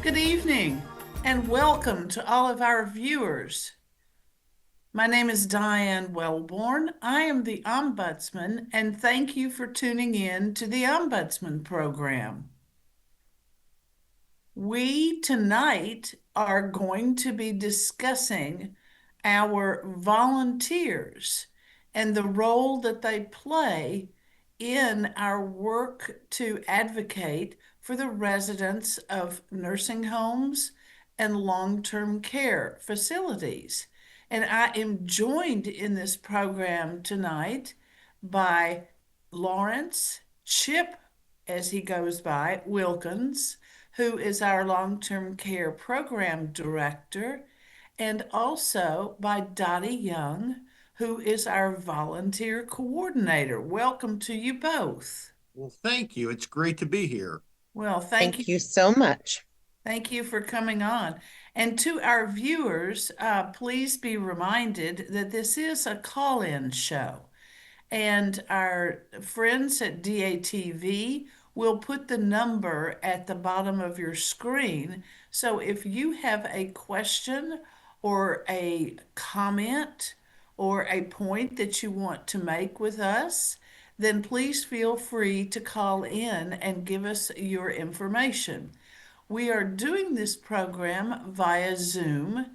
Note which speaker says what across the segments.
Speaker 1: Good evening and welcome to all of our viewers. My name is Diane Wellborn. I am the Ombudsman, and thank you for tuning in to the Ombudsman program. We tonight are going to be discussing our volunteers and the role that they play in our work to advocate for the residents of nursing homes and long-term care facilities. And I am joined in this program tonight by Lawrence Chip, as he goes by, Wilkins, who is our long-term care program director, and also by Dottie Young, who is our volunteer coordinator. Welcome to you both.
Speaker 2: Well, thank you. It's great to be here.
Speaker 1: Well, thank you.
Speaker 3: Thank you so much.
Speaker 1: Thank you for coming on. And to our viewers, please be reminded that this is a call-in show. And our friends at DATV will put the number at the bottom of your screen. So if you have a question or a comment or a point that you want to make with us, then please feel free to call in and give us your information. We are doing this program via Zoom,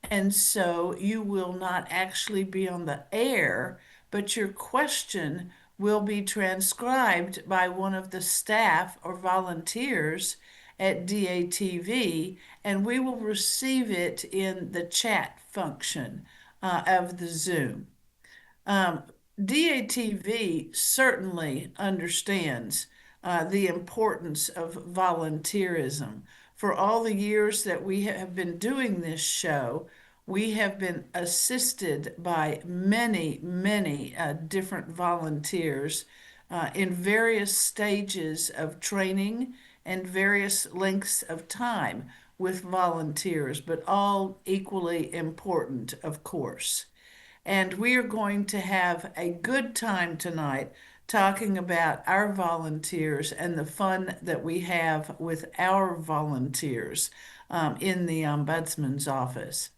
Speaker 1: and so you will not actually be on the air, but your question will be transcribed by one of the staff or volunteers at DATV, and we will receive it in the chat function of the Zoom. Um, DATV certainly understands the importance of volunteerism. For all the years that we have been doing this show, we have been assisted by many, many different volunteers in various stages of training and various lengths of time with volunteers, but all equally important, of course. And we are going to have a good time tonight talking about our volunteers and the fun that we have with our volunteers in the Ombudsman's office.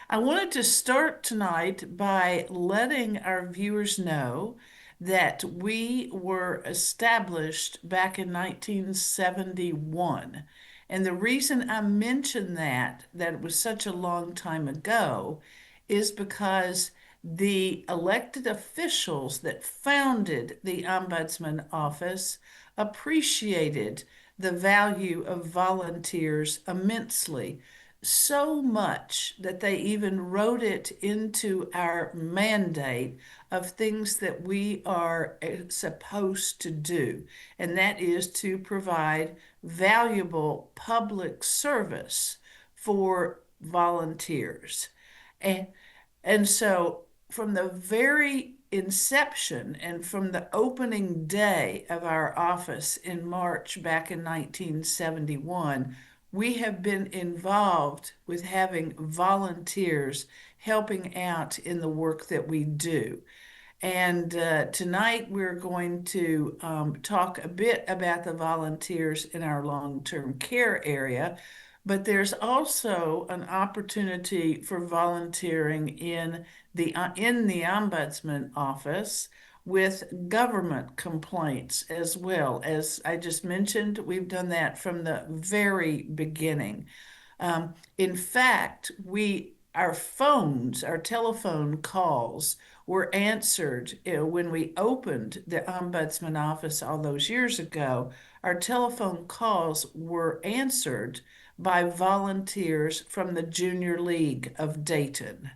Speaker 1: I wanted to start tonight by letting our viewers know that we were established back in 1971. And the reason I mention that it was such a long time ago, is because the elected officials that founded the Ombudsman Office appreciated the value of volunteers immensely, so much that they even wrote it into our mandate of things that we are supposed to do, and that is to provide valuable public service for volunteers. And and so from the very inception and from the opening day of our office in March back in 1971, we have been involved with having volunteers helping out in the work that we do. And tonight we're going to talk a bit about the volunteers in our long-term care area, but there's also an opportunity for volunteering in the Ombudsman office with government complaints as well. As I just mentioned, we've done that from the very beginning. In fact, our phones, our telephone calls were answered when we opened the Ombudsman office all those years ago. Our telephone calls were answered by volunteers from the Junior League of Dayton.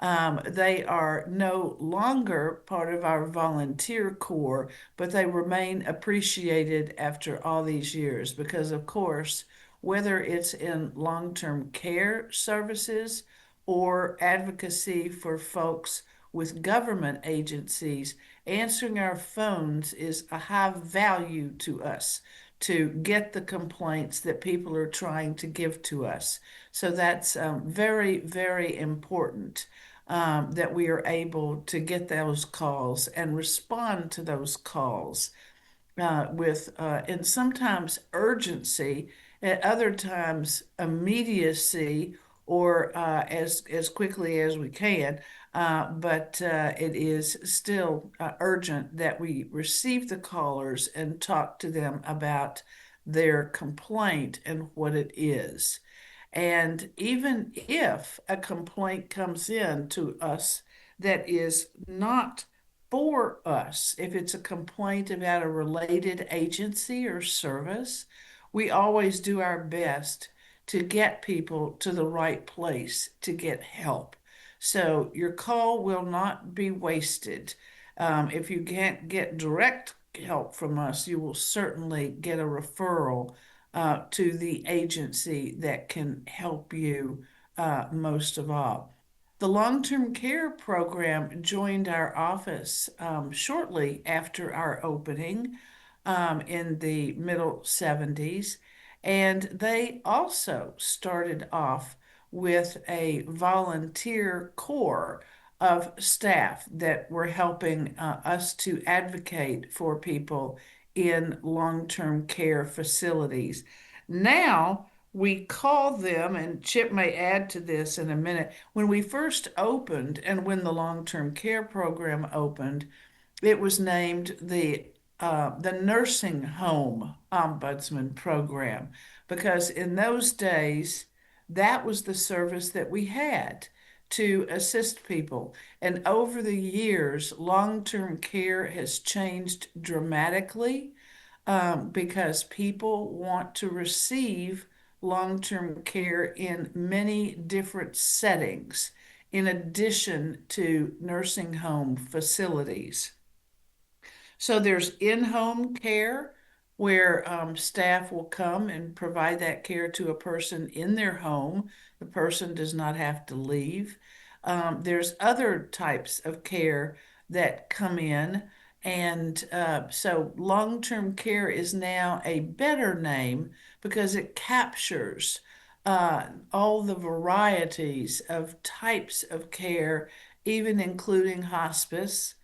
Speaker 1: They are no longer part of our volunteer corps, but they remain appreciated after all these years because, of course, whether it's in long-term care services or advocacy for folks with government agencies, answering our phones is a high value to us to get the complaints that people are trying to give to us. So that's very, very important that we are able to get those calls and respond to those calls with and sometimes urgency At other times, immediacy or as quickly as we can. But it is still urgent that we receive the callers and talk to them about their complaint and what it is. And even if a complaint comes in to us that is not for us, if it's a complaint about a related agency or service, we always do our best to get people to the right place to get help. So your call will not be wasted. If you can't get direct help from us, you will certainly get a referral to the agency that can help you most of all. The long-term care program joined our office shortly after our opening in the middle 70s, and they also started off with a volunteer corps of staff that were helping us to advocate for people in long-term care facilities. Now we call them, and Chip may add to this in a minute, when we first opened and when the long-term care program opened, it was named the nursing home ombudsman program because in those days that was the service that we had to assist people. And over the years, long-term care has changed dramatically because people want to receive long-term care in many different settings, in addition to nursing home facilities. So there's in-home care where staff will come and provide that care to a person in their home. The person does not have to leave. There's other types of care that come in. And so long-term care is now a better name because it captures all the varieties of types of care, even including hospice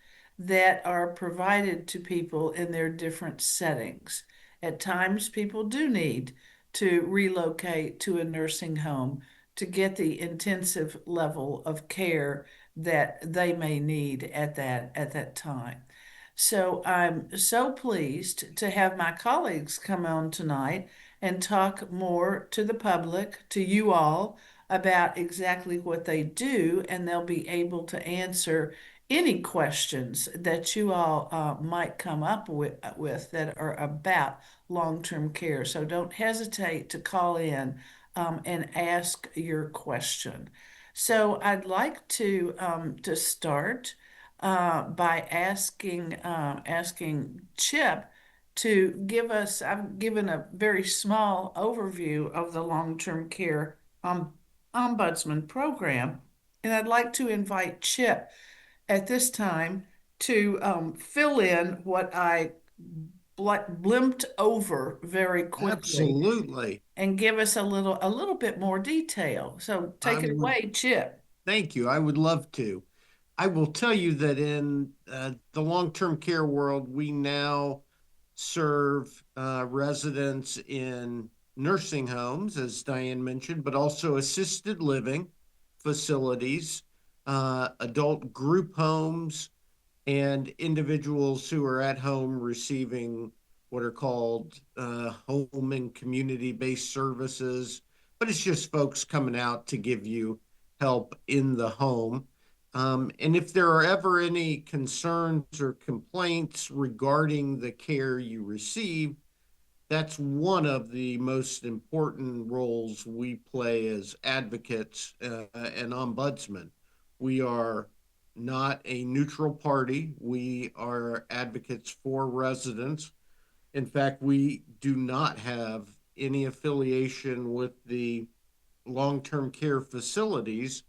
Speaker 1: that are provided to people in their different settings. At times, people do need to relocate to a nursing home to get the intensive level of care that they may need at that time. So I'm so pleased to have my colleagues come on tonight and talk more to the public, to you all, about exactly what they do, and they'll be able to answer any questions that you all might come up with that are about long-term care. So don't hesitate to call in and ask your question. So I'd like to start by asking Chip to give us. I've given a very small overview of the long-term care ombudsman program, and I'd like to invite Chip at this time to fill in what I blimped over very quickly
Speaker 2: Absolutely.
Speaker 1: and give us a little bit more detail. So
Speaker 2: I
Speaker 1: take it
Speaker 2: would
Speaker 1: away, Chip.
Speaker 2: thank you. I would love to. I will tell you that in the long-term care world, we now serve residents in nursing homes, as Diane mentioned, but also assisted living facilities, adult group homes, and individuals who are at home receiving what are called home and community based services. But it's just folks coming out to give you help in the home. And if there are ever any concerns or complaints regarding the care you receive, that's one of the most important roles we play as advocates and ombudsmen. We are not a neutral party. We are advocates for residents. In fact, we do not have any affiliation with the long term care facilities,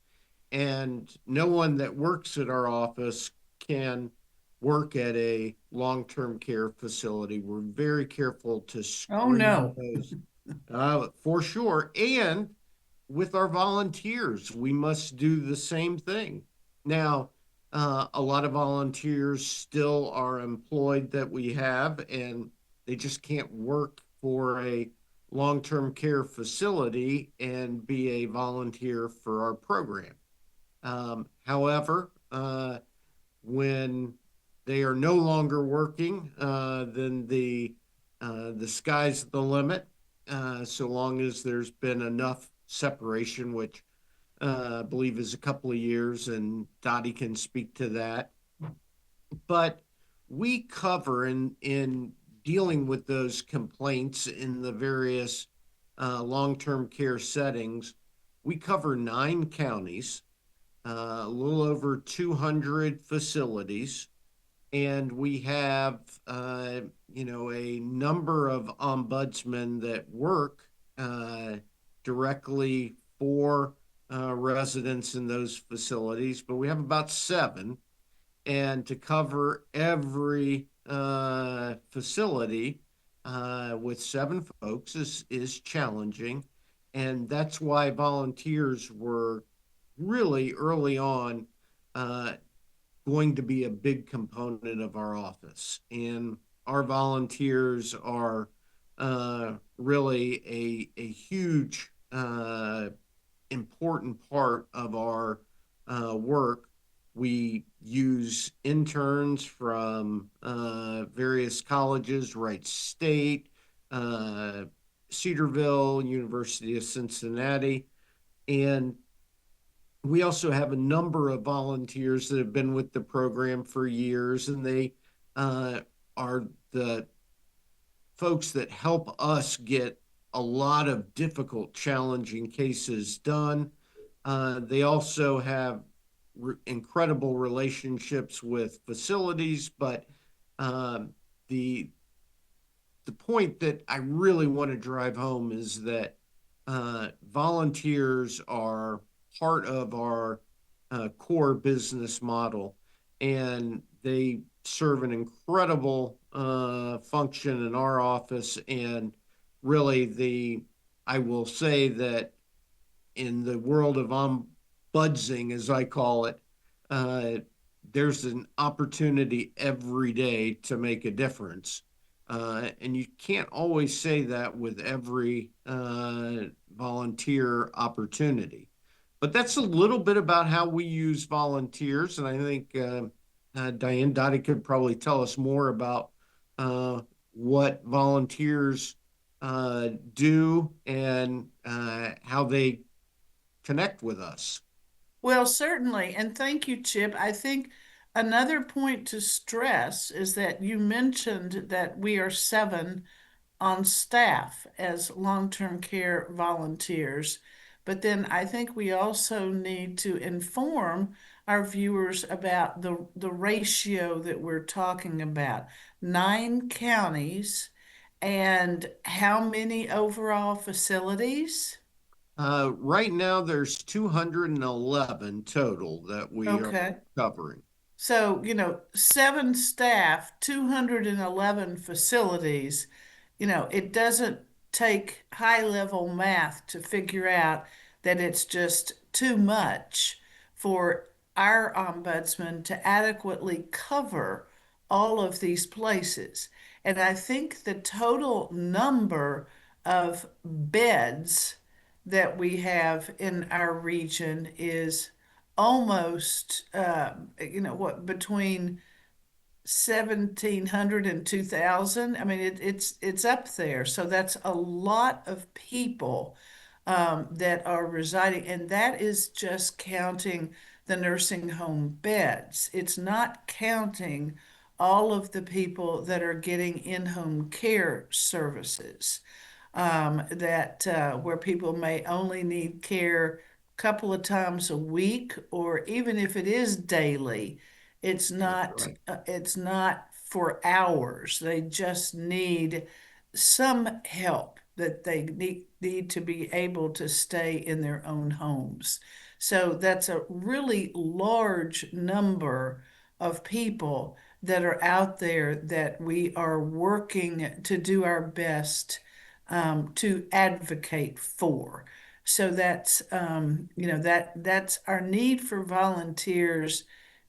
Speaker 2: and no one that works at our office can work at a long term care facility. We're very careful to
Speaker 1: Oh
Speaker 2: screen
Speaker 1: no.
Speaker 2: those for sure. And with our volunteers, we must do the same thing. Now, a lot of volunteers still are employed that we have, and they just can't work for a long-term care facility and be a volunteer for our program. However, when they are no longer working, then the sky's the limit. So long as there's been enough separation, which I believe is a couple of years, and Dottie can speak to that. But we cover in dealing with those complaints in the various long-term care settings. We cover 9 counties, a little over 200 facilities, and we have a number of ombudsmen that work uh, directly for residents in those facilities, but we have about 7, and to cover every facility with 7 folks is challenging, and that's why volunteers were really early on uh, going to be a big component of our office. And our volunteers are really a huge, important part of our work. We use interns from various colleges, Wright State, uh, Cedarville, University of Cincinnati, and we also have a number of volunteers that have been with the program for years, and they uh, are the folks that help us get a lot of difficult, challenging cases done. They also have incredible relationships with facilities, but um, the the point that I really want to drive home is that volunteers are part of our core business model, and they serve an incredible function in our office. And really, I will say that in the world of ombudsing, as I call it, uh, there's an opportunity every day to make a difference. And you can't always say that with every volunteer opportunity. But that's a little bit about how we use volunteers. And I think Diane Dottie could probably tell us more about uh, what volunteers do and how they connect with us.
Speaker 1: Well, certainly. And thank you, Chip. I think another point to stress is that you mentioned that we are 7 on staff as long-term care volunteers. But then I think we also need to inform our viewers about the ratio that we're talking about. 9 counties and how many overall facilities?
Speaker 2: Right now, there's 211 total that we are
Speaker 1: Okay.
Speaker 2: covering.
Speaker 1: So, 7 staff, 211 facilities, it doesn't take high level math to figure out that it's just too much for our ombudsman to adequately cover all of these places. And I think the total number of beds that we have in our region is almost what between 1,700 and 2,000. I mean it's up there, so that's a lot of people that are residing, and that is just counting the nursing home beds. It's not counting all of the people that are getting in-home care services, that where people may only need care a couple of times a week, or even if it is daily,
Speaker 2: That's right.
Speaker 1: it's not for hours. They just need some help, that they need to be able to stay in their own homes. So that's a really large number of people that are out there that we are working to do our best to advocate for. So that's our need for volunteers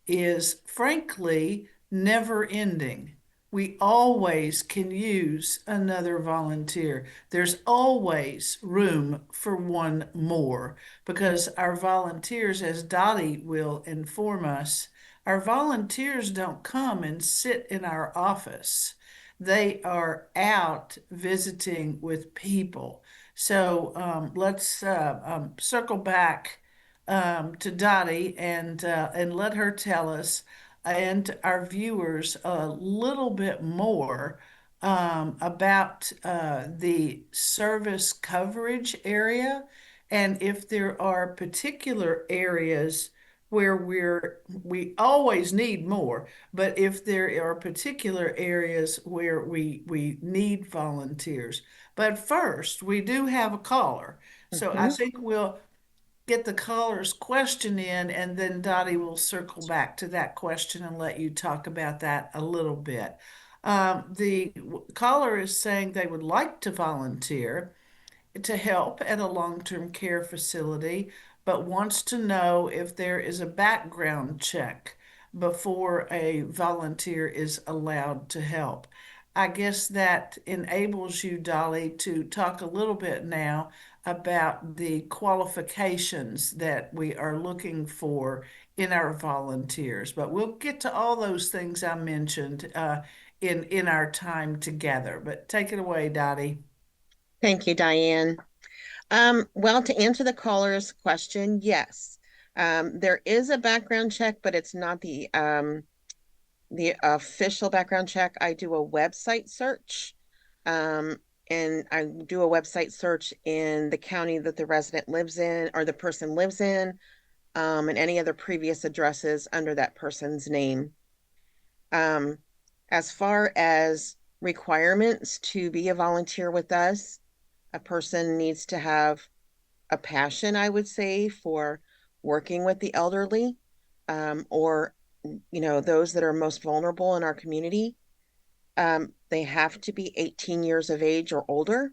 Speaker 1: is frankly never ending. we always can use another volunteer. There's always room for one more because our volunteers, as Dottie will inform us, our volunteers don't come and sit in our office. They are out visiting with people. So let's circle back to Dottie and let her tell us and our viewers a little bit more about the service coverage area and if there are particular areas where we always need more, but if there are particular areas where we need volunteers. But first, we do have a caller. So I
Speaker 3: Mhm.
Speaker 1: think we'll get the caller's question in, and then Dottie will circle back to that question and let you talk about that a little bit. The caller is saying they would like to volunteer to help at a long-term care facility, but wants to know if there is a background check before a volunteer is allowed to help. I guess that enables you, Dolly, to talk a little bit now about the qualifications that we are looking for in our volunteers. But we'll get to all those things I mentioned in our time together. But take it away, Dottie.
Speaker 3: Thank you, Diane. Well, to answer the caller's question, yes. There is a background check, but it's not the official background check. I do a website search, um, and I do a website search in the county that the resident lives in or the person lives in, and any other previous addresses under that person's name. Um, as far as requirements to be a volunteer with us, a person needs to have a passion, I would say, for working with the elderly, or those that are most vulnerable in our community. They have to be 18 years of age or older,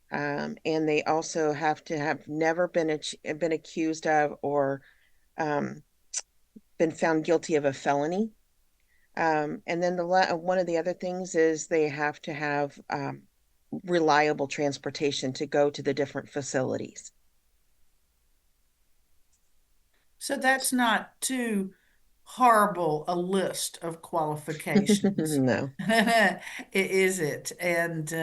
Speaker 3: and they also have to have never been accused of or um, been found guilty of a felony. And then one of the other things is they have to have reliable transportation to go to the different facilities.
Speaker 1: So that's not too horrible a list of qualifications,
Speaker 3: No.
Speaker 1: is it? And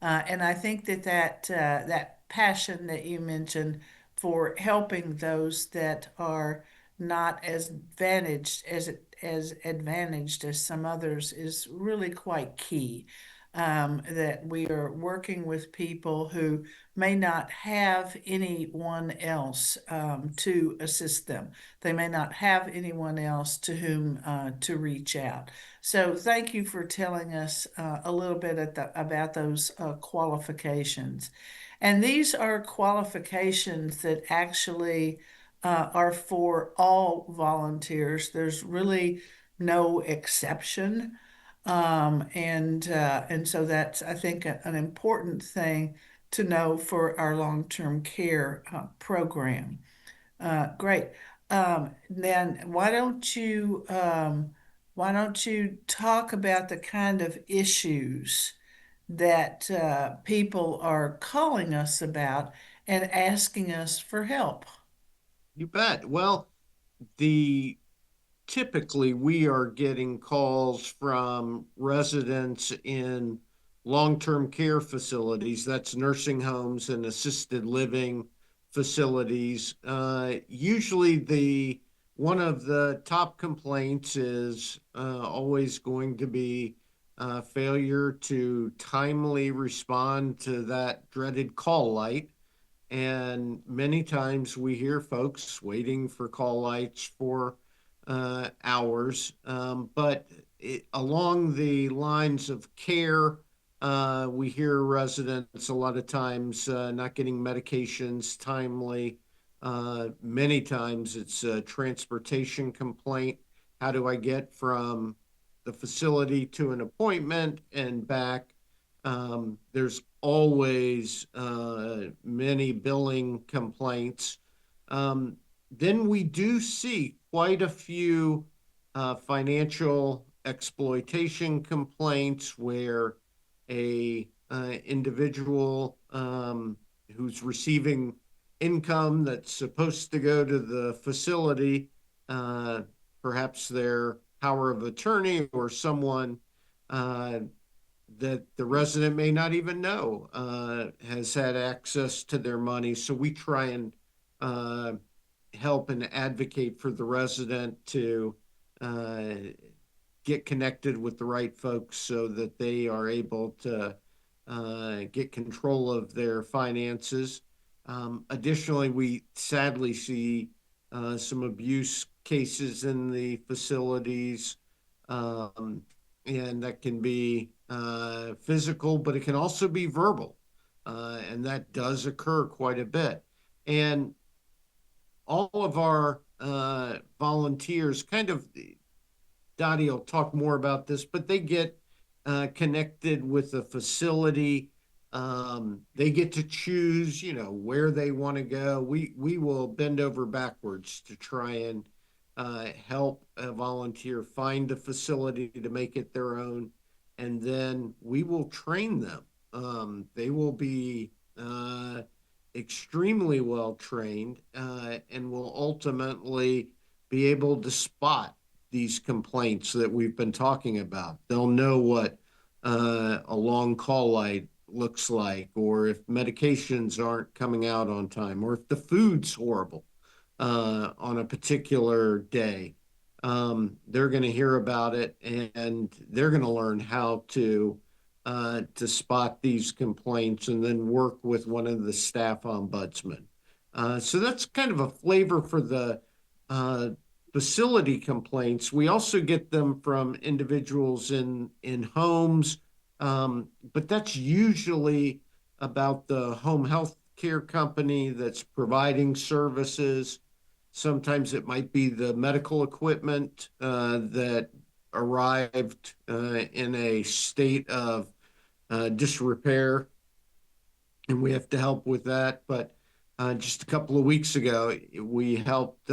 Speaker 1: I think that passion that you mentioned for helping those that are not as advantaged as some others is really quite key. That we are working with people who may not have anyone else to assist them. They may not have anyone else to whom to reach out. So thank you for telling us a little bit about those qualifications. And these are qualifications that actually are for all volunteers. There's really no exception. And so that's, I think, an important thing to know for our long-term care program. Great. Then why don't you talk about the kind of issues that people are calling us about and asking us for help?
Speaker 2: You bet. Well, the typically we are getting calls from residents in long-term care facilities, that's nursing homes and assisted living facilities. Usually the one of the top complaints is always going to be failure to timely respond to that dreaded call light. And many times we hear folks waiting for call lights for hours. But along the lines of care, we hear residents a lot of times not getting medications timely. Many times it's a transportation complaint. How do I get from the facility to an appointment and back? There's always many billing complaints. Then we do see quite a few financial exploitation complaints where a individual who's receiving income that's supposed to go to the facility, uh, perhaps their power of attorney or someone uh, that the resident may not even know has had access to their money. So we try and uh, help and advocate for the resident to uh, get connected with the right folks so that they are able to get control of their finances. Additionally, we sadly see some abuse cases in the facilities, um, and that can be physical, but it can also be verbal, and that does occur quite a bit. And all of our volunteers kind of Dottie will talk more about this, but they get connected with a facility. They get to choose, where they want to go. We will bend over backwards to try and help a volunteer find a facility to make it their own, and then we will train them. They will be extremely well trained and will ultimately be able to spot these complaints that we've been talking about. They'll know what a long call light looks like, or if medications aren't coming out on time, or if the food's horrible on a particular day. They're going to hear about it, and they're going to learn how to spot these complaints and then work with one of the staff ombudsmen. So that's kind of a flavor for the uh, facility complaints. We also get them from individuals in homes, but that's usually about the home health care company that's providing services. Sometimes it might be the medical equipment that arrived in a state of disrepair, and we have to help with that. But just a couple of weeks ago, we helped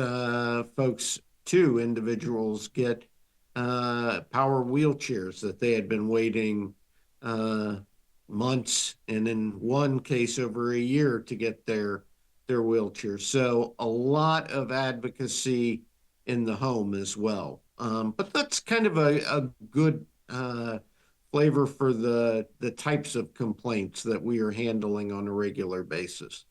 Speaker 2: folks, two individuals, get power wheelchairs that they had been waiting uh, months, and in one case over a year to get their wheelchair. So a lot of advocacy in the home as well. But that's kind of a good flavor for the types of complaints that we are handling on a regular basis.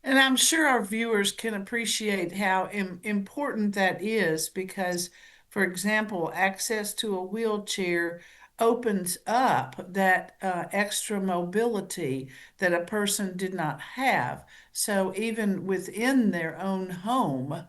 Speaker 1: And I'm sure our viewers can appreciate how important that is because, for example, access to a wheelchair opens up that extra mobility that a person did not have. So even within their own home,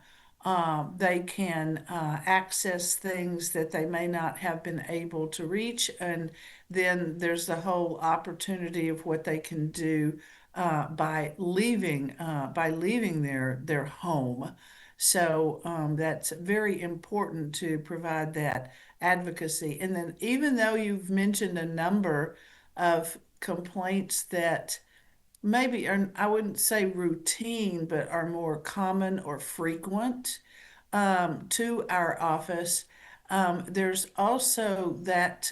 Speaker 1: they can access things that they may not have been able to reach. And then there's the whole opportunity of what they can do by leaving their home. So that's very important to provide that advocacy. And then even though you've mentioned a number of complaints that maybe are, I wouldn't say routine, but are more common or frequent to our office. There's also that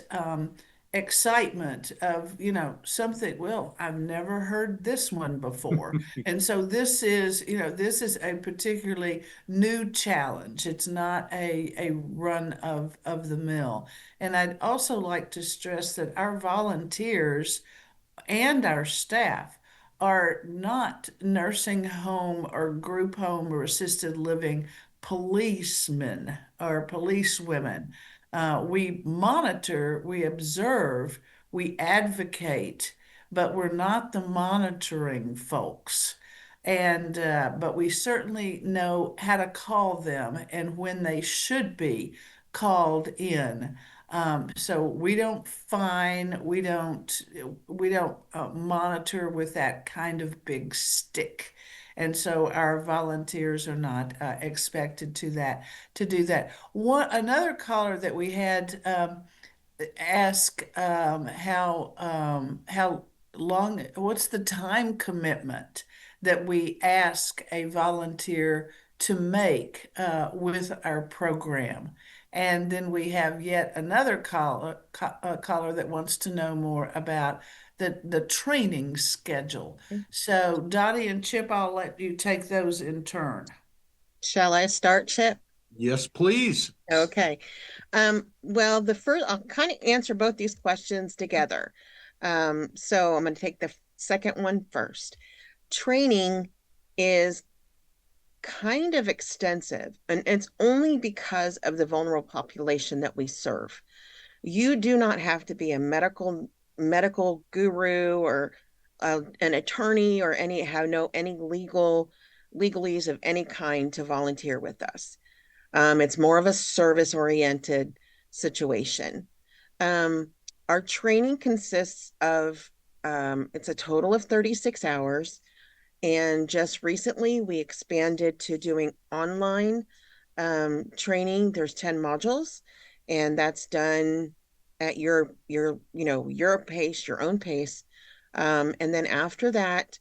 Speaker 1: excitement of, something, well, I've never heard this one before. And so this is a particularly new challenge. It's not a run of the mill. And I'd also like to stress that our volunteers and our staff are not nursing home or group home or assisted living policemen or policewomen. We monitor, we observe, we advocate, but we're not the monitoring folks. And but we certainly know how to call them and when they should be called in. So we don't fine, we don't monitor with that kind of big stick. And so our volunteers are not expected to do that. One another caller that we had ask how long, what's the time commitment that we ask a volunteer to make with our program. And then we have yet another caller that wants to know more about the training schedule. So Dottie and Chip, I'll let you take those in turn.
Speaker 3: Shall I start, Chip?
Speaker 2: Yes, please.
Speaker 3: Okay. Well, the first, I'll kind of answer both these questions together. So I'm going to take the second one first. Training is kind of extensive, and it's only because of the vulnerable population that we serve. You do not have to be a medical guru or an attorney or any have no any legalese of any kind to volunteer with us. It's more of a service oriented situation. Um, our training consists of it's a total of 36 hours. And just recently, we expanded to doing online training. There's 10 modules, and that's done at your pace, your own pace. And then after that,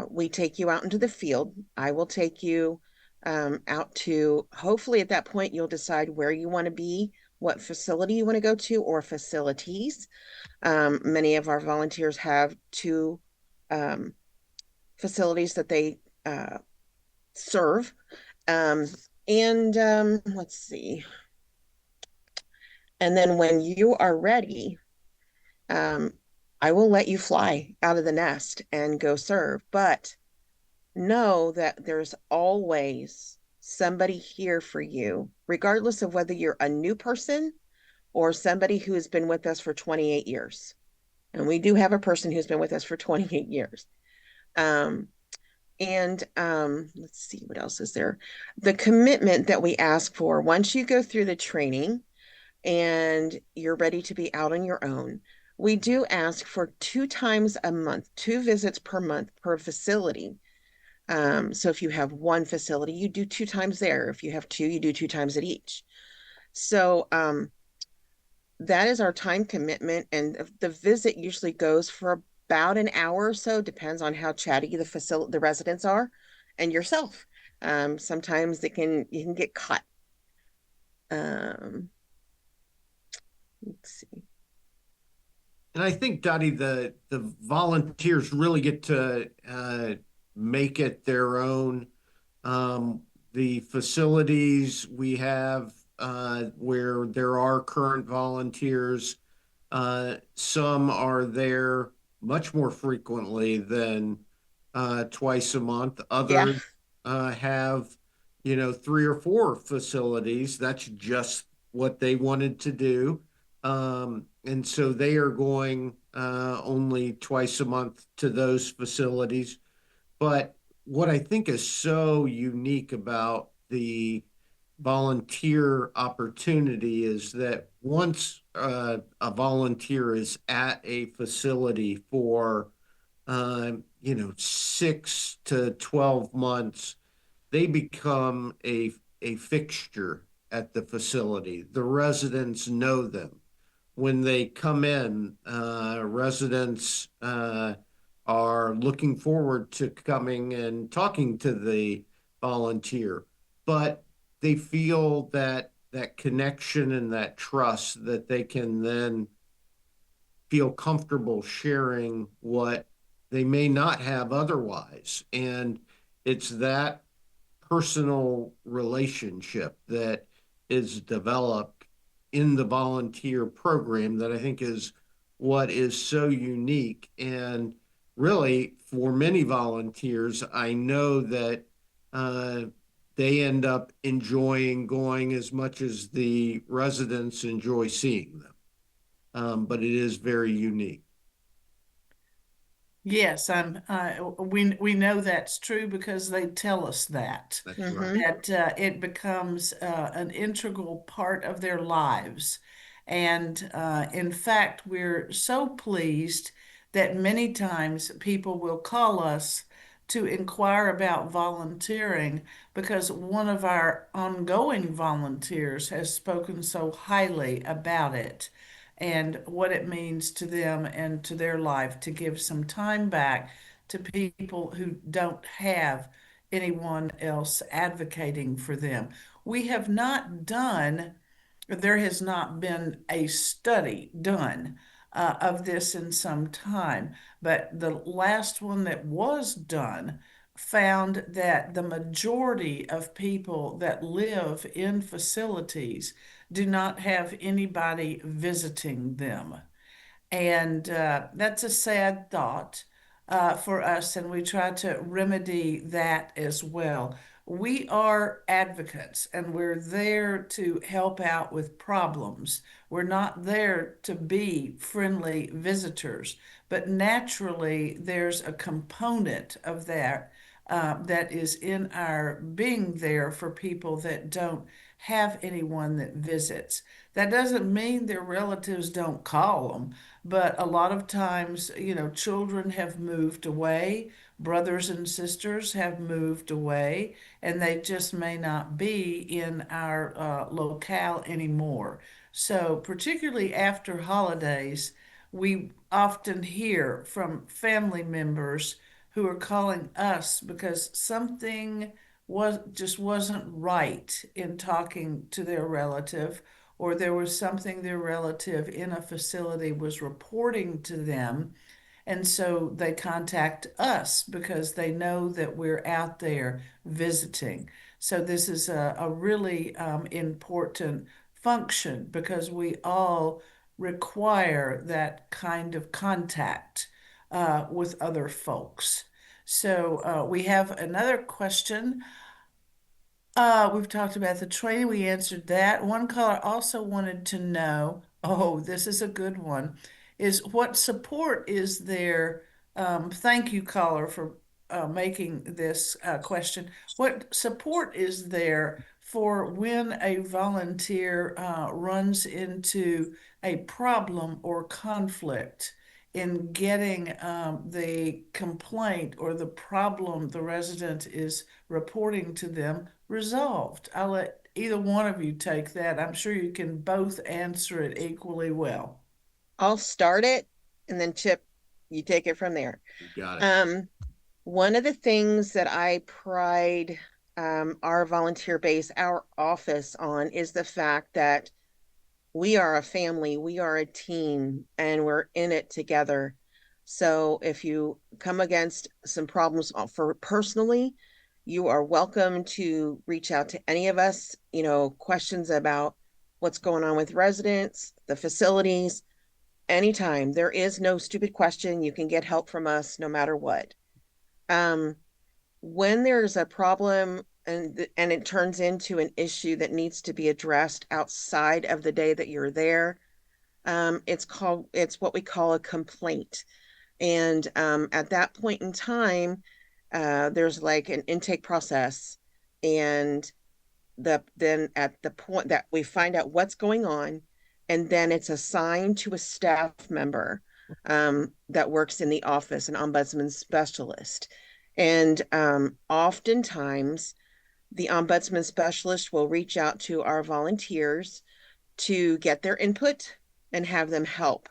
Speaker 3: we take you out into the field. I will take you out to, hopefully at that point, you'll decide where you want to be, what facility you want to go to, or facilities. Many of our volunteers have two um, facilities that they serve. Um, and let's see. And then when you are ready, um, I will let you fly out of the nest and go serve. But know that there's always somebody here for you, regardless of whether you're a new person or somebody who has been with us for 28 years. And we do have a person who's been with us for 28 years. Um, And let's see, what else is there? The commitment that we ask for once you go through the training and you're ready to be out on your own, we do ask for 2 times a month, 2 visits per month per facility. So if you have one facility, you do 2 times there. If you have two, you do 2 times at each. So that is our time commitment, and the visit usually goes for about an hour or so, depends on how chatty the residents are and yourself. Sometimes you can get caught. Um, let's see.
Speaker 2: And I think, Dottie, the volunteers really get to make it their own. Um, the facilities we have where there are current volunteers, some are there much more frequently than twice a month.
Speaker 3: Yeah,
Speaker 2: Others have, 3 or 4 facilities. That's just what they wanted to do. And so they are going only twice a month to those facilities. But what I think is so unique about the volunteer opportunity is that once a volunteer is at a facility for 6 to 12 months, they become a fixture at the facility. The residents know them. When they come in, residents are looking forward to coming and talking to the volunteer, but they feel that connection and that trust that they can then feel comfortable sharing what they may not have otherwise. And it's that personal relationship that is developed in the volunteer program that I think is what is so unique. And really, for many volunteers, I know that uh, they end up enjoying going as much as the residents enjoy seeing them. But it is very unique.
Speaker 1: Yes, we know that's true because they tell us that.
Speaker 2: That's right.
Speaker 3: mm-hmm.
Speaker 1: That it becomes an integral part of their lives. And in fact, we're so pleased that many times people will call us to inquire about volunteering because one of our ongoing volunteers has spoken so highly about it and what it means to them and to their life to give some time back to people who don't have anyone else advocating for them. We have not done there has not been a study done of this in some time, but the last one that was done found that the majority of people that live in facilities do not have anybody visiting them. And that's a sad thought for us, and we try to remedy that as well. We are advocates and we're there to help out with problems. We're not there to be friendly visitors, but naturally, there's a component of that that is in our being there for people that don't have anyone that visits. That doesn't mean their relatives don't call them, but a lot of times, children have moved away, brothers and sisters have moved away, and they just may not be in our locale anymore. So, particularly after holidays, we often hear from family members who are calling us because something wasn't right in talking to their relative, or there was something their relative in a facility was reporting to them, and so they contact us because they know that we're out there visiting. So this is a really important function because we all require that kind of contact with other folks. So we have another question. We've talked about the training. We answered that. One caller also wanted to know, oh, this is a good one, is what support is there? Thank you, caller, for making this question. What support is there for when a volunteer runs into a problem or conflict in getting the complaint or the problem the resident is reporting to them resolved? I'll let either one of you take that. I'm sure you can both answer it equally well.
Speaker 3: I'll start it and then Chip, you take it from there.
Speaker 2: You got it.
Speaker 3: Um, One of the things that I pride our volunteer base, our office on is the fact that we are a family, we are a team, and we're in it together. So if you come against some problems for personally, you are welcome to reach out to any of us, questions about what's going on with residents, the facilities, anytime. There is no stupid question. You can get help from us no matter what. Um, when there's a problem and it turns into an issue that needs to be addressed outside of the day that you're there, it's what we call a complaint. And at that point in time, there's like an intake process, and then at the point that we find out what's going on, and then it's assigned to a staff member that works in the office, an ombudsman specialist. And oftentimes, the ombudsman specialist will reach out to our volunteers to get their input and have them help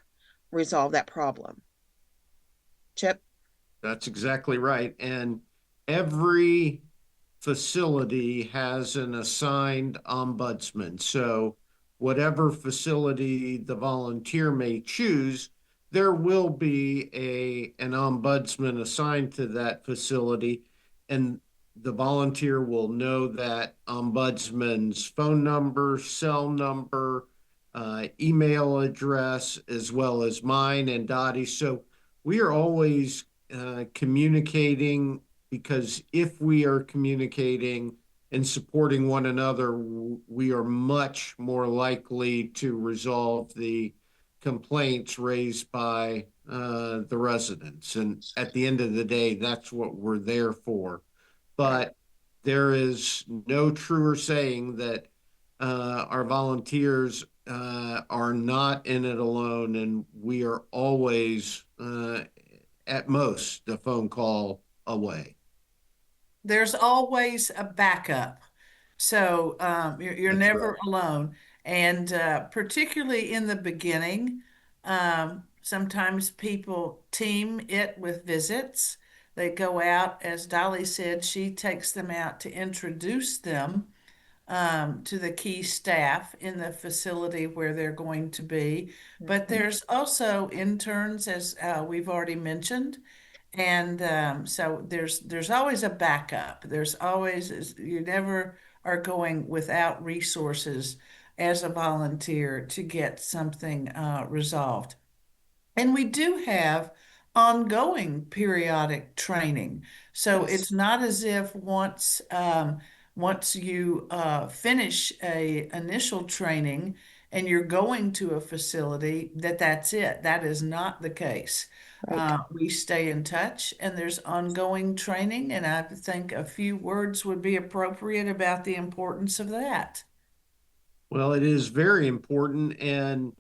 Speaker 3: resolve that problem. Chip?
Speaker 2: That's exactly right. And every facility has an assigned ombudsman. So whatever facility the volunteer may choose, there will be an ombudsman assigned to that facility, and the volunteer will know that ombudsman's phone number, cell number, email address, as well as mine and Dottie's. So we are always communicating, because if we are communicating and supporting one another, we are much more likely to resolve the complaints raised by the residents. And at the end of the day, that's what we're there for. But there is no truer saying that our volunteers are not in it alone, and we are always at most a phone call away.
Speaker 1: There's always a backup. So you're
Speaker 2: That's
Speaker 1: never
Speaker 2: right.
Speaker 1: alone. And particularly in the beginning, sometimes people team it with visits. They go out, as Dolly said, she takes them out to introduce them to the key staff in the facility where they're going to be. But there's also interns, as we've already mentioned. And so there's always a backup. There's always, you never are going without resources as a volunteer to get something resolved. And we do have ongoing periodic training. So
Speaker 3: Yes.
Speaker 1: it's not as if once you finish a initial training and you're going to a facility that that's it. That is not the case.
Speaker 3: Right.
Speaker 1: We stay in touch and there's ongoing training, and I think a few words would be appropriate about the importance of that.
Speaker 2: Well, it is very important, and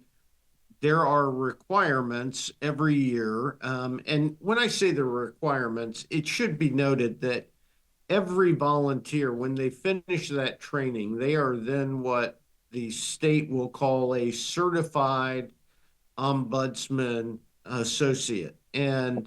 Speaker 2: there are requirements every year. And when I say the requirements, it should be noted that every volunteer, when they finish that training, they are then what the state will call a certified ombudsman associate. And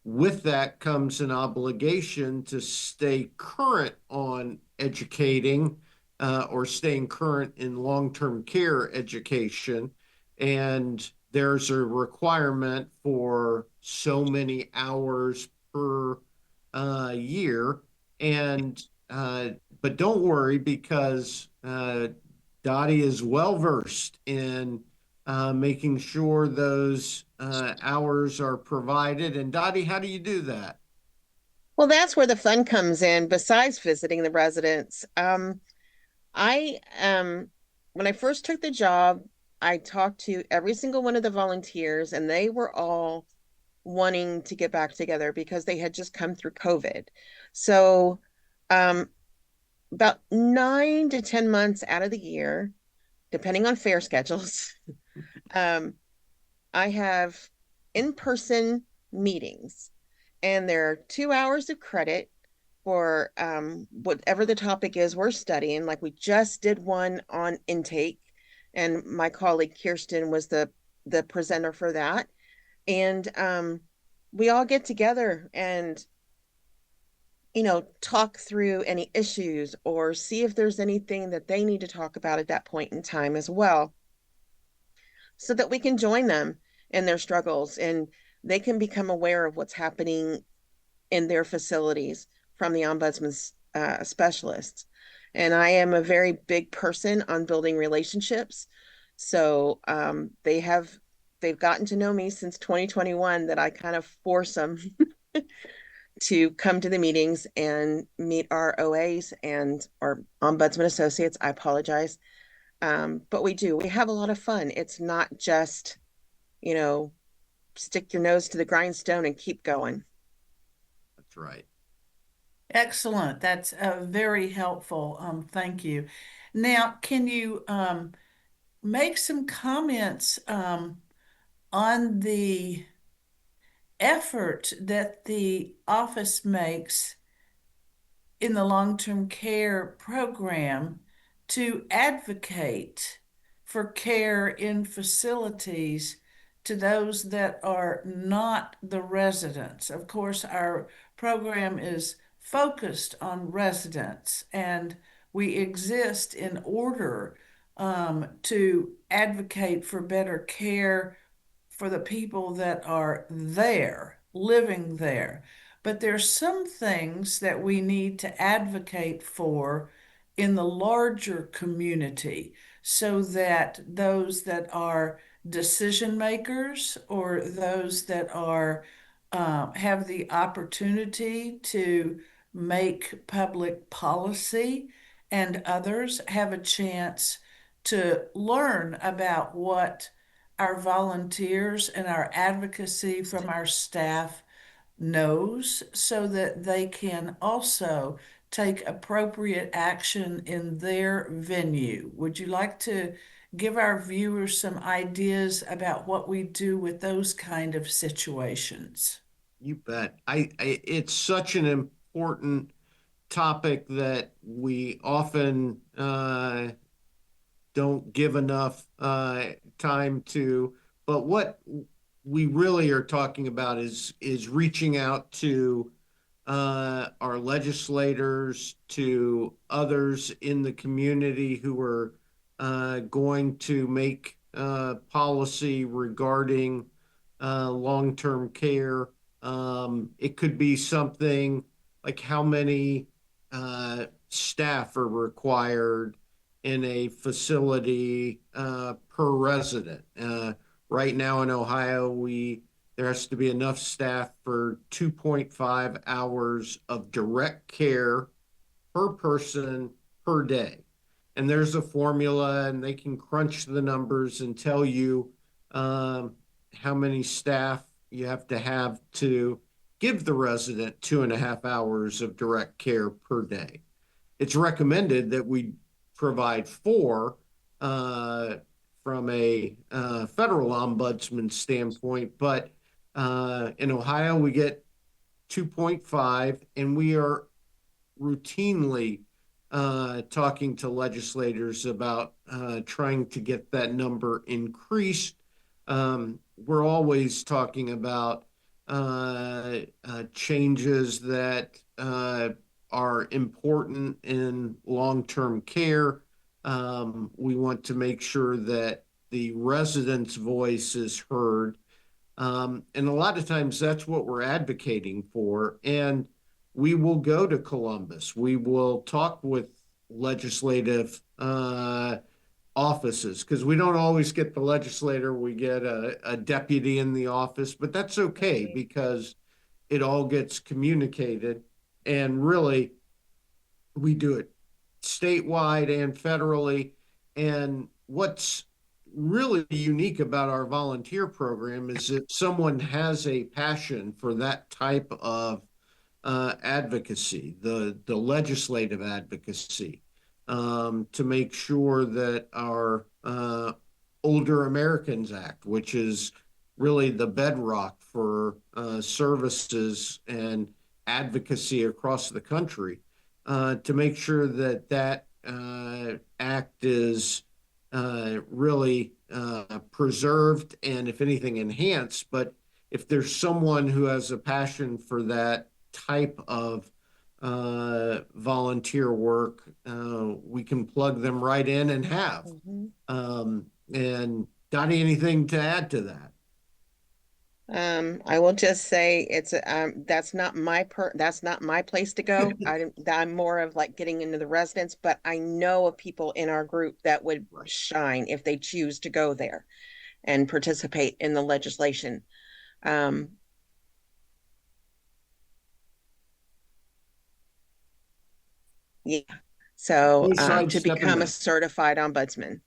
Speaker 2: with that comes an obligation to stay current on educating or staying current in long term care education. And there's a requirement for so many hours per year. And but don't worry, because Dottie is well versed in making sure those hours are provided. And Dottie, how do you do that?
Speaker 3: Well, that's where the fun comes in, besides visiting the residents. I when I first took the job, I talked to every single one of the volunteers, and they were all wanting to get back together because they had just come through COVID. So, um, about 9 to 10 months out of the year, depending on fair schedules, um, I have in-person meetings, and they're 2 hours of credit for whatever the topic is we're studying. Like we just did one on intake, and my colleague Kirsten was the presenter for that. And we all get together and talk through any issues or see if there's anything that they need to talk about at that point in time as well, so that we can join them in their struggles and they can become aware of what's happening in their facilities from the ombudsman's specialists. And I am a very big person on building relationships. So they've gotten to know me since 2021, that I kind of force them to come to the meetings and meet our OAs and our ombudsman associates. I apologize. But we have a lot of fun. It's not just, you know, stick your nose to the grindstone and keep going.
Speaker 2: That's right.
Speaker 1: Excellent. That's very helpful. Thank you. Now, can you make some comments on the effort that the office makes in the long-term care program to advocate for care in facilities to those that are not the residents? Of course, our program is focused on residents, and we exist in order to advocate for better care for the people that are there, living there. But there's some things that we need to advocate for in the larger community so that those that are decision makers or those that are have the opportunity to make public policy and others have a chance to learn about what our volunteers and our advocacy from our staff knows so that they can also take appropriate action in their venue. Would you like to give our viewers some ideas about what we do with those kind of situations?
Speaker 2: You bet. It's such an important topic that we often don't give enough time to. But what we really are talking about is reaching out to our legislators to others in the community who are going to make policy regarding long-term care. It could be something like how many staff are required in a facility per resident. Right now in Ohio, there has to be enough staff for 2.5 hours of direct care per person per day. And there's a formula, and they can crunch the numbers and tell you um, how many staff you have to give the resident 2.5 hours of direct care per day. It's recommended that we provide four uh, from a federal ombudsman standpoint, but in Ohio, we get 2.5, and we are routinely talking to legislators about trying to get that number increased. We're always talking about changes that are important in long-term care. We want to make sure that the resident's voice is heard. And a lot of times that's what we're advocating for. And we will go to Columbus. We will talk with legislative offices because we don't always get the legislator. We get a deputy in the office, but that's okay because it all gets communicated. And really, we do it statewide and federally. And what's really unique about our volunteer program is that someone has a passion for that type of advocacy, the legislative advocacy, to make sure that our Older Americans Act, which is really the bedrock for services and advocacy across the country, to make sure that act is really preserved and, if anything, enhanced. But if there's someone who has a passion for that type of volunteer work, we can plug them right in and have. And Dottie, anything to add to that?
Speaker 3: I will just say that's not my place to go. I'm more of like getting into the residents, but I know of people in our group that would
Speaker 2: Right.
Speaker 3: shine if they choose to go there and participate in the legislation. Um, yeah. So
Speaker 2: Both sides
Speaker 3: to
Speaker 2: stepping
Speaker 3: become a
Speaker 2: up.
Speaker 3: certified ombudsman.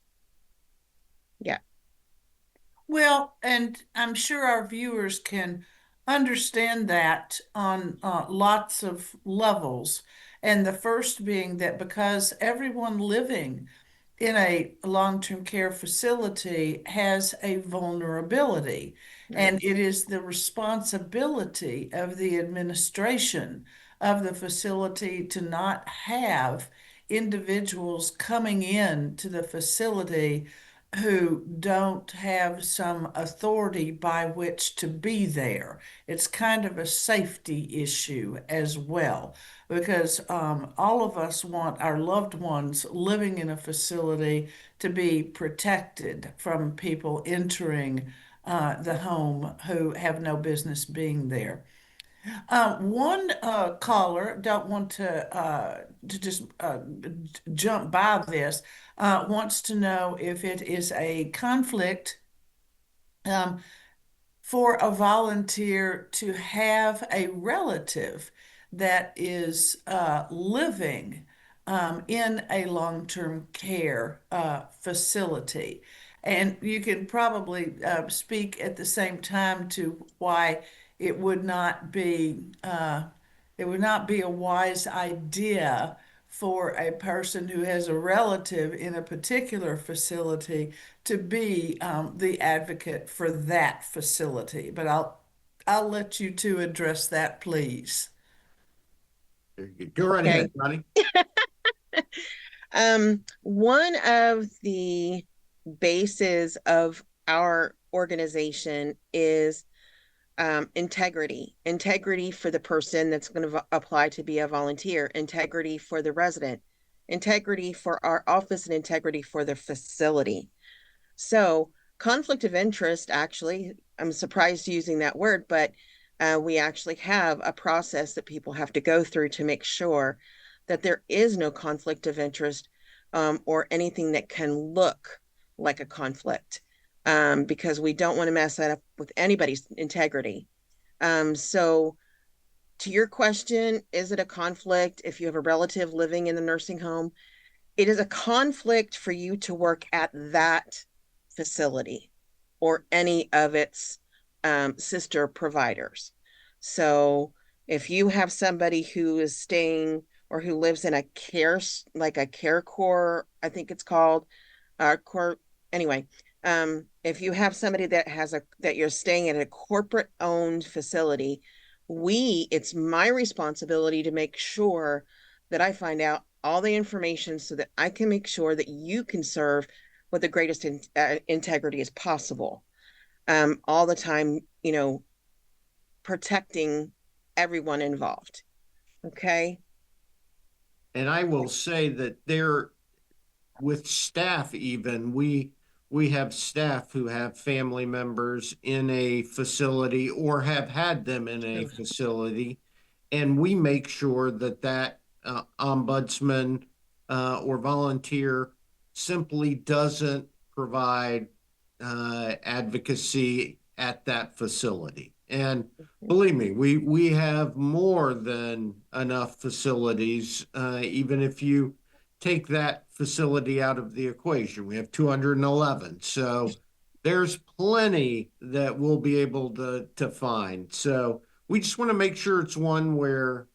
Speaker 3: Yeah.
Speaker 1: Well, and I'm sure our viewers can understand that on lots of levels. And the first being that because everyone living in a long-term care facility has a vulnerability,
Speaker 3: Right.
Speaker 1: and it is the responsibility of the administration of the facility to not have individuals coming in to the facility who don't have some authority by which to be there. It's kind of a safety issue as well, because all of us want our loved ones living in a facility to be protected from people entering the home who have no business being there. One caller, don't want to just jump by this, wants to know if it is a conflict um, for a volunteer to have a relative that is living in a long-term care facility. And you can probably speak at the same time to why it would not be it would not be a wise idea for a person who has a relative in a particular facility to be the advocate for that facility. But I'll let you two address that, please.
Speaker 2: Go right
Speaker 3: Okay.
Speaker 2: ahead, Dottie.
Speaker 3: One of the bases of our organization is integrity for the person that's going to apply to be a volunteer, integrity for the resident, integrity for our office, and integrity for the facility. So, conflict of interest, actually, I'm surprised using that word, but we actually have a process that people have to go through to make sure that there is no conflict of interest, or anything that can look like a conflict, because we don't want to mess that up with anybody's integrity. So, to your question, is it a conflict if you have a relative living in the nursing home? It is a conflict for you to work at that facility or any of its sister providers. So if you have somebody who is staying or who lives in a care, like a care core, I think it's called, core, anyway, if you have somebody that has a, that you're staying at a corporate owned facility, it's my responsibility to make sure that I find out all the information so that I can make sure that you can serve with the greatest integrity as possible. All the time, protecting everyone involved. Okay.
Speaker 2: And I will say that there, with staff even, we have staff who have family members in a facility or have had them in a facility, and we make sure that ombudsman or volunteer simply doesn't provide advocacy at that facility. And believe me, we have more than enough facilities. Even if you take that facility out of the equation, we have 211. So there's plenty that we'll be able to find. So we just want to make sure it's one where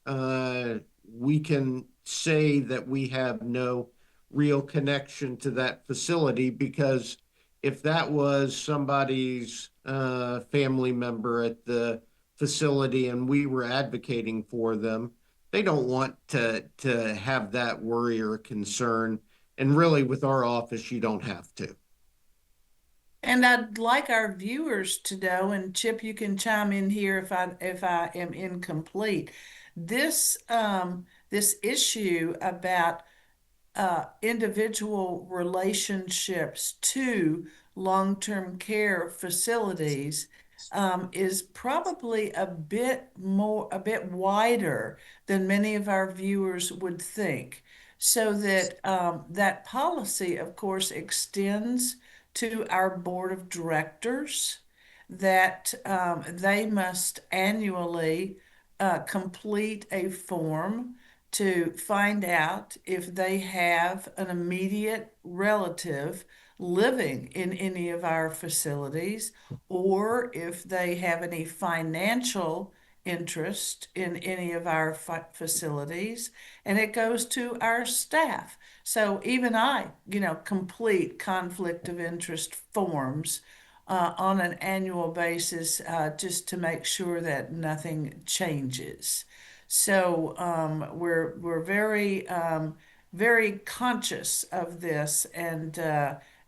Speaker 2: we can say that we have no real connection to that facility, because if that was somebody's family member at the facility and we were advocating for them, they don't want to have that worry or concern. And really, with our office, you don't have to.
Speaker 1: And I'd like our viewers to know, and Chip, you can chime in here if I am incomplete. This issue about individual relationships to long-term care facilities is probably a bit wider than many of our viewers would think. So that that policy, of course, extends to our board of directors, that they must annually complete a form to find out if they have an immediate relative living in any of our facilities, or if they have any financial interest in any of our facilities, and it goes to our staff. So even I, complete conflict of interest forms on an annual basis, just to make sure that nothing changes. So we're very conscious of this,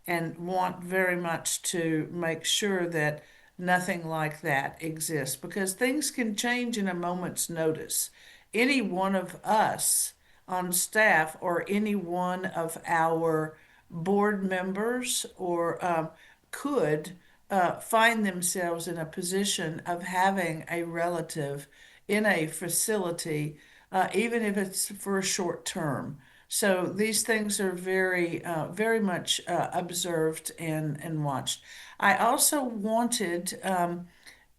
Speaker 1: and want very much to make sure that nothing like that exists, because things can change in a moment's notice. Any one of us on staff or any one of our board members or could find themselves in a position of having a relative in a facility, even if it's for a short term. So these things are very much observed and watched. I also wanted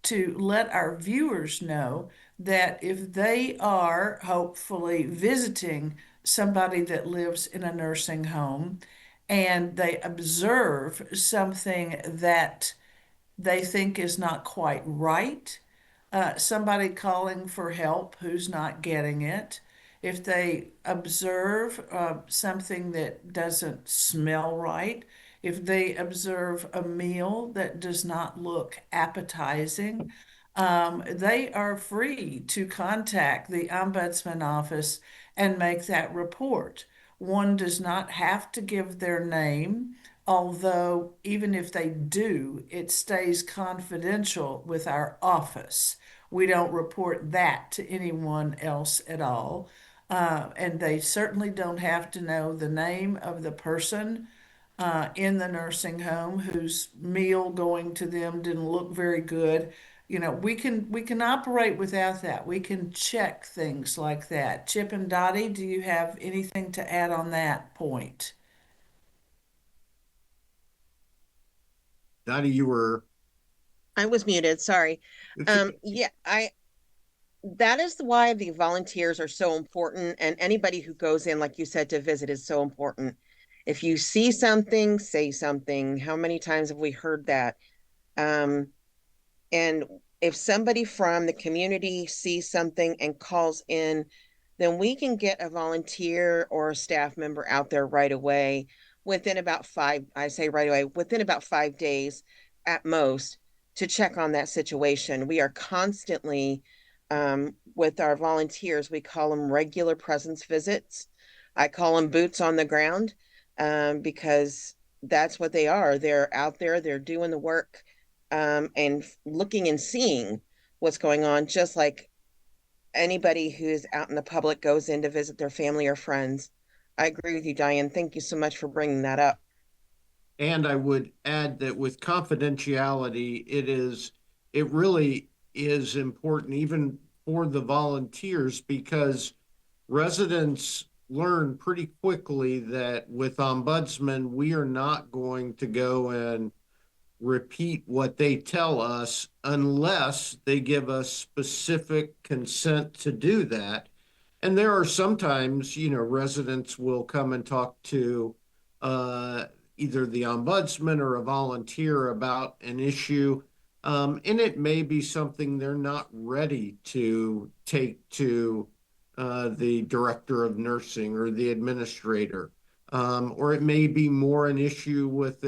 Speaker 1: to let our viewers know that if they are hopefully visiting somebody that lives in a nursing home and they observe something that they think is not quite right, somebody calling for help who's not getting it, if they observe something that doesn't smell right, if they observe a meal that does not look appetizing, they are free to contact the Ombudsman Office and make that report. One does not have to give their name Although, even if they do, it stays confidential with our office. We don't report that to anyone else at all. And they certainly don't have to know the name of the person in the nursing home whose meal going to them didn't look very good. We can operate without that. We can check things like that. Chip and Dottie, do you have anything to add on that point?
Speaker 2: Dottie, you were,
Speaker 3: I was muted, sorry.
Speaker 2: it's okay.
Speaker 3: Yeah, I that is why the volunteers are so important, and anybody who goes in, like you said, to visit is so important. If you see something, say something. How many times have we heard that? Um, And if somebody from the community sees something and calls in, then we can get a volunteer or a staff member out there right away within about I say right away, within about 5 days at most to check on that situation. We are constantly, with our volunteers, we call them regular presence visits. I call them boots on the ground, because that's what they are. They're out there, they're doing the work, and looking and seeing what's going on, just like anybody who's out in the public goes in to visit their family or friends. I agree with you, Diane. Thank you so much for bringing that up.
Speaker 2: And I would add that with confidentiality, it really is important even for the volunteers because residents learn pretty quickly that with ombudsman, we are not going to go and repeat what they tell us unless they give us specific consent to do that. And there are sometimes, residents will come and talk to uh, either the ombudsman or a volunteer about an issue. And it may be something they're not ready to take to the director of nursing or the administrator. Or it may be more an issue with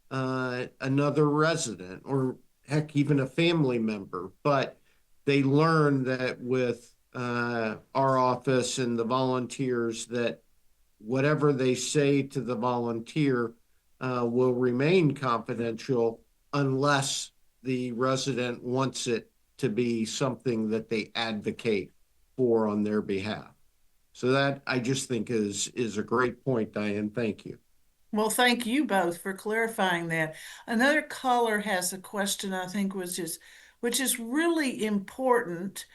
Speaker 2: another resident or heck, even a family member. But they learn that with our office and the volunteers that whatever they say to the volunteer will remain confidential unless the resident wants it to be something that they advocate for on their behalf. So that I just think is a great point, Diane. Thank you.
Speaker 1: Well, thank you both for clarifying that. Another caller has a question I think which is really important,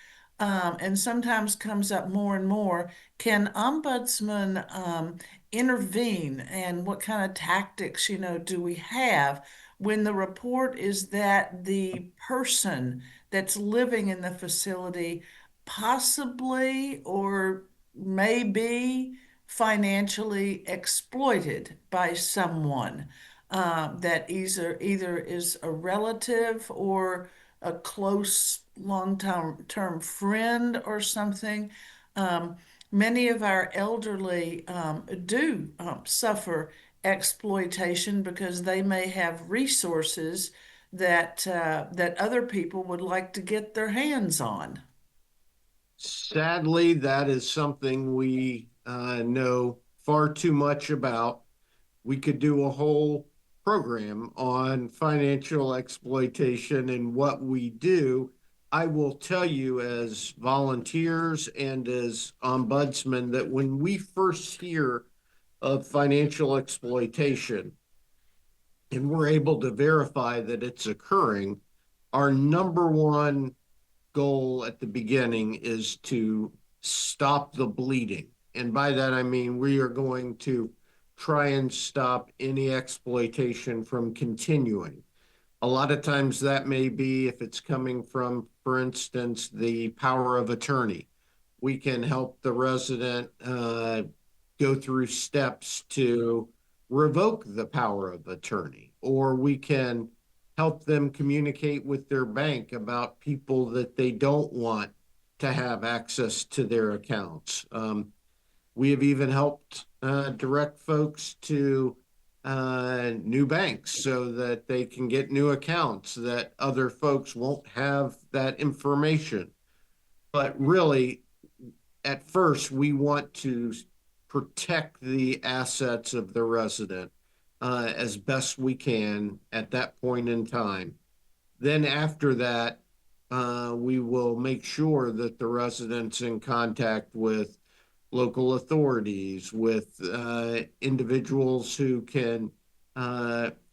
Speaker 1: and sometimes comes up more and more. Can ombudsman intervene, and what kind of tactics, do we have when the report is that the person that's living in the facility possibly or maybe financially exploited by someone that either is a relative or a close long-term friend or something. Um, Many of our elderly do suffer exploitation because they may have resources that other people would like to get their hands on.
Speaker 2: Sadly, that is something we know far too much about. We could do a whole program on financial exploitation and what we do. I will tell you, as volunteers and as ombudsman, that when we first hear of financial exploitation and we're able to verify that it's occurring, our number one goal at the beginning is to stop the bleeding. And by that, I mean we are going to try and stop any exploitation from continuing. A lot of times that may be if it's coming from, for instance, the power of attorney. We can help the resident go through steps to revoke the power of attorney, or we can help them communicate with their bank about people that they don't want to have access to their accounts. We have even helped direct folks to new banks so that they can get new accounts that other folks won't have that information. But really, at first, we want to protect the assets of the resident. as best we can at that point in time. Then after that, we will make sure that the residents in contact with local authorities, with individuals who can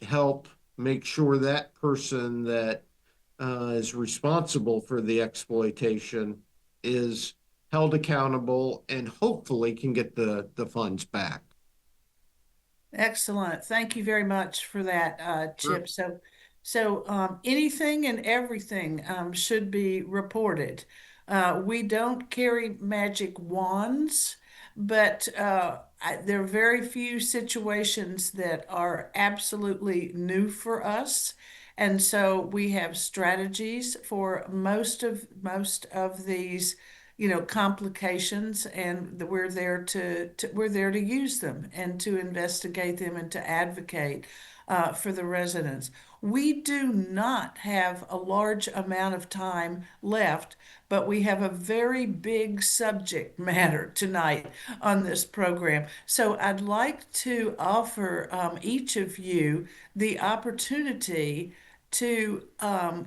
Speaker 2: help make sure that person that is responsible for the exploitation is held accountable and hopefully can get the funds back.
Speaker 1: Excellent. Thank you very much for that,
Speaker 2: Sure.
Speaker 1: Chip. Anything and everything should be reported. We don't carry magic wands, but there are very few situations that are absolutely new for us. And so we have strategies for most of these, complications, and we're there to use them and to investigate them and to advocate for the residents. We do not have a large amount of time left, but we have a very big subject matter tonight on this program. So I'd like to offer each of you the opportunity to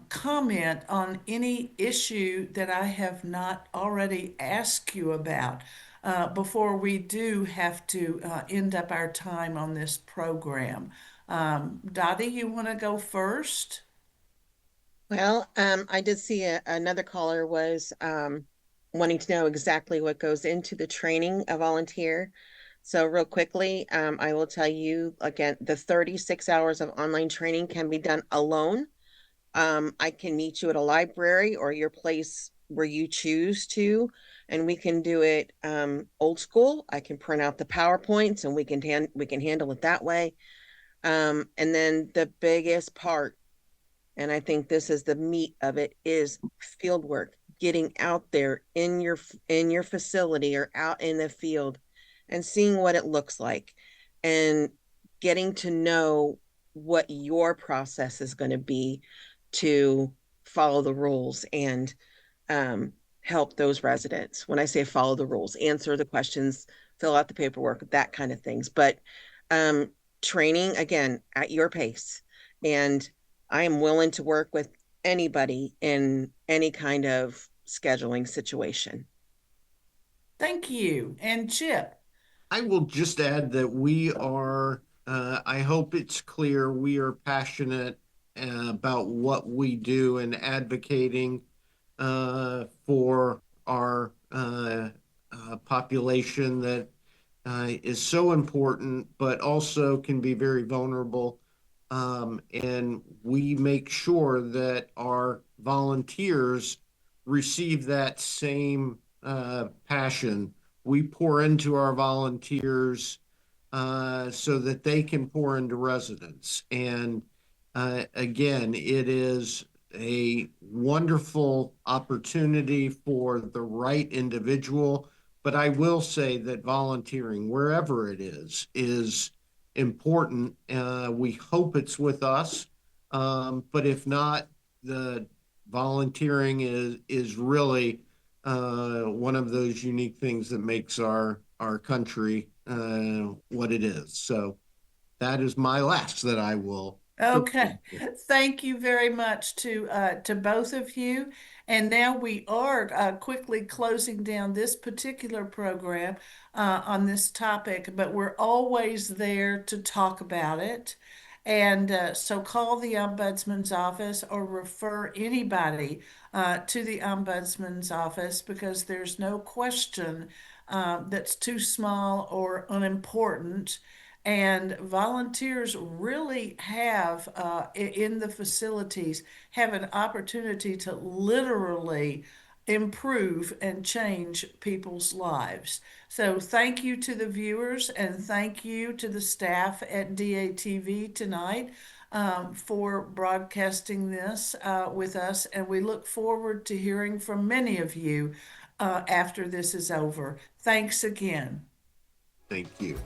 Speaker 1: comment on any issue that I have not already asked you about before we do have to end up our time on this program. Dottie, you want to go first?
Speaker 3: Well, I did see another caller was wanting to know exactly what goes into the training a volunteer. So real quickly, I will tell you again, the 36 hours of online training can be done alone. I can meet you at a library or your place where you choose to, and we can do it old school. I can print out the PowerPoints and we can handle it that way. And then the biggest part, and I think this is the meat of it, is field work, getting out there in your facility or out in the field and seeing what it looks like and getting to know what your process is going to be to follow the rules and help those residents. When I say follow the rules, answer the questions, fill out the paperwork, that kind of things. But um, training again at your pace. And I am willing to work with anybody in any kind of scheduling situation.
Speaker 1: Thank you. And Chip.
Speaker 2: I will just add that I hope it's clear, we are passionate about what we do and advocating for our population that is so important, but also can be very vulnerable. And we make sure that our volunteers receive that same passion. We pour into our volunteers so that they can pour into residents. And again, it is a wonderful opportunity for the right individual. But I will say that volunteering, wherever it is important. We hope it's with us, but if not, the volunteering is really one of those unique things that makes our country what it is. So that is my last that I will
Speaker 1: Okay.
Speaker 2: conclude with.
Speaker 1: Thank you very much to both of you. And now we are quickly closing down this particular program on this topic, but we're always there to talk about it. And so call the Ombudsman's office or refer anybody to the Ombudsman's office, because there's no question that's too small or unimportant. And volunteers really have, in the facilities, have an opportunity to literally improve and change people's lives. So thank you to the viewers and thank you to the staff at DATV tonight for broadcasting this with us. And we look forward to hearing from many of you after this is over. Thanks again.
Speaker 2: Thank you.